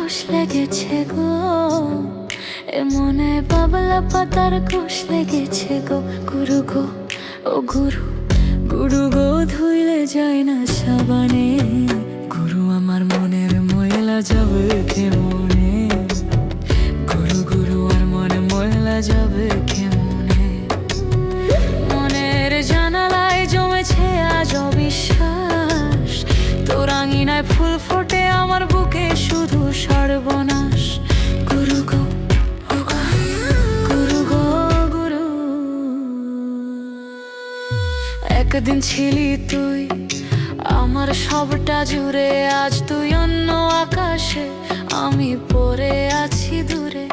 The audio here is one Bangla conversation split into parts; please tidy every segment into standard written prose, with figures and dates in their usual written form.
কোষ লেগেছে গো, এ মনে বাবলা পাতার কোষ লেগেছে গো। গুরু গো ও গুরু, গুরু গো ধুইলে যায় না সাবানে। গুরু আমার মনের ময়লা যাবে কেমনে, গুরু গুরু আর মনে ময়লা যাবে কেমনে। মনের জানালায় জমেছে আজ অবিশ্বাস, তোর আঙিনায় ফুল ফোটে আমার বুকে শুধু সর্বনাশ। গুরু গো ও গুরু গো গুরু, একদিন ছিলি তুই আমার সবটা জুড়ে, আজ তুই অন্য আকাশে, আমি পড়ে আছি দূরে।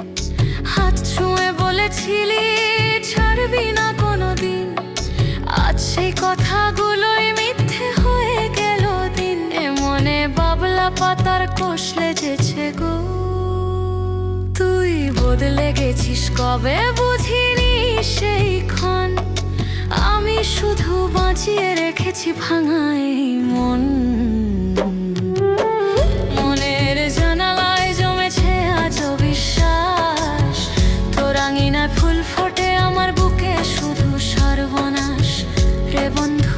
হাত ছুঁয়ে বলেছিলি ছাড়বি না কোনোদিন, আজ সেই কথাগুলোই মিথ্যে হয়ে গেল দিন। এ মনে বাবলা পাতার কোষ লেগেছে গো, তুই বদলে গেছিস কবে বুঝিনি সেই ক্ষণ। আমি শুধু বাঁচিয়ে রেখেছি ভাঙা এই মন। মনের জানালায় জমেছে আজ অবিশ্বাস, তোর আঙিনায় ফুল ফোটে আমার বুকে শুধু সর্বনাশ। রে বন্ধু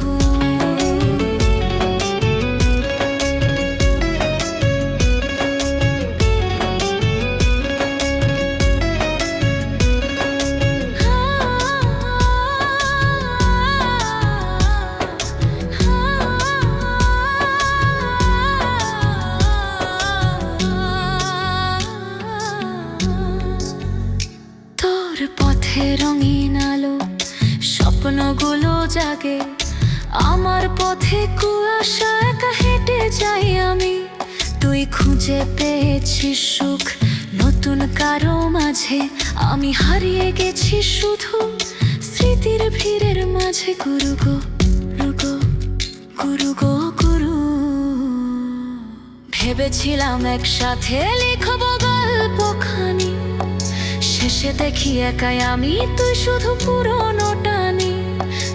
পথে রঙিন আলো স্বপ্নগুলো জাগে, আমার পথে কুয়াশা একা হেঁটে যাই আমি। তুই খুঁজে পেয়েছিস সুখ নতুন কারো মাঝে, আমি হারিয়ে গেছি শুধু স্মৃতির ভিড়ের মাঝে। গুরু গো গো গুরু গো গুরু, ভেবেছিলাম একসাথে লিখবো গল্পখানি, শেষে দেখি একাই আমি, তুই শুধু পুরনো টানি।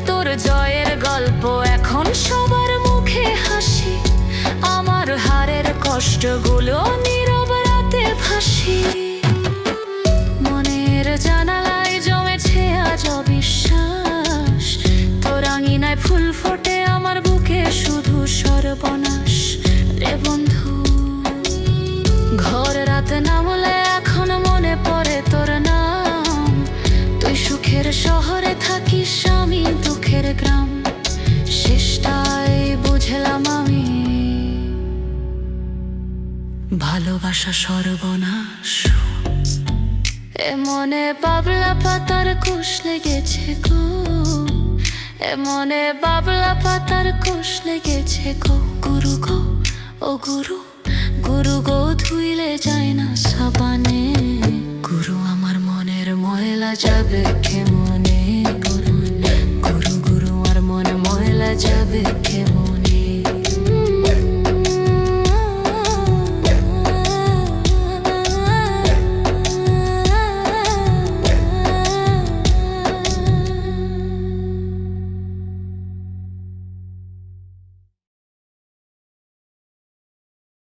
তোর জয়ের গল্প এখন সবার মুখে হাসি, আমার হারের কষ্টগুলো নীরব রাতে ভাসি। মনের জানালায় জমেছে আজ অবিশ্বাস, তোর আঙিনায় ফুল ফোটে আমার বুকে শুধু সর্বনাশ। রে বন্ধু ঘর রাতে নামলে এখন মনে পড়ে তোর নাম, তুই সুখের শহরে থাকিস আমি দুঃখের গ্রাম। শেষটাই বুঝলাম আমি, ভালোবাসা সর্বনাশ। এ মনে বাবলা পাতার কোষ লেগেছে গো, এ মনে বাবলা পাতার কোষ লেগেছে গো। গুরু গো ও গুরু, গুরু গো ধুইলে যায় না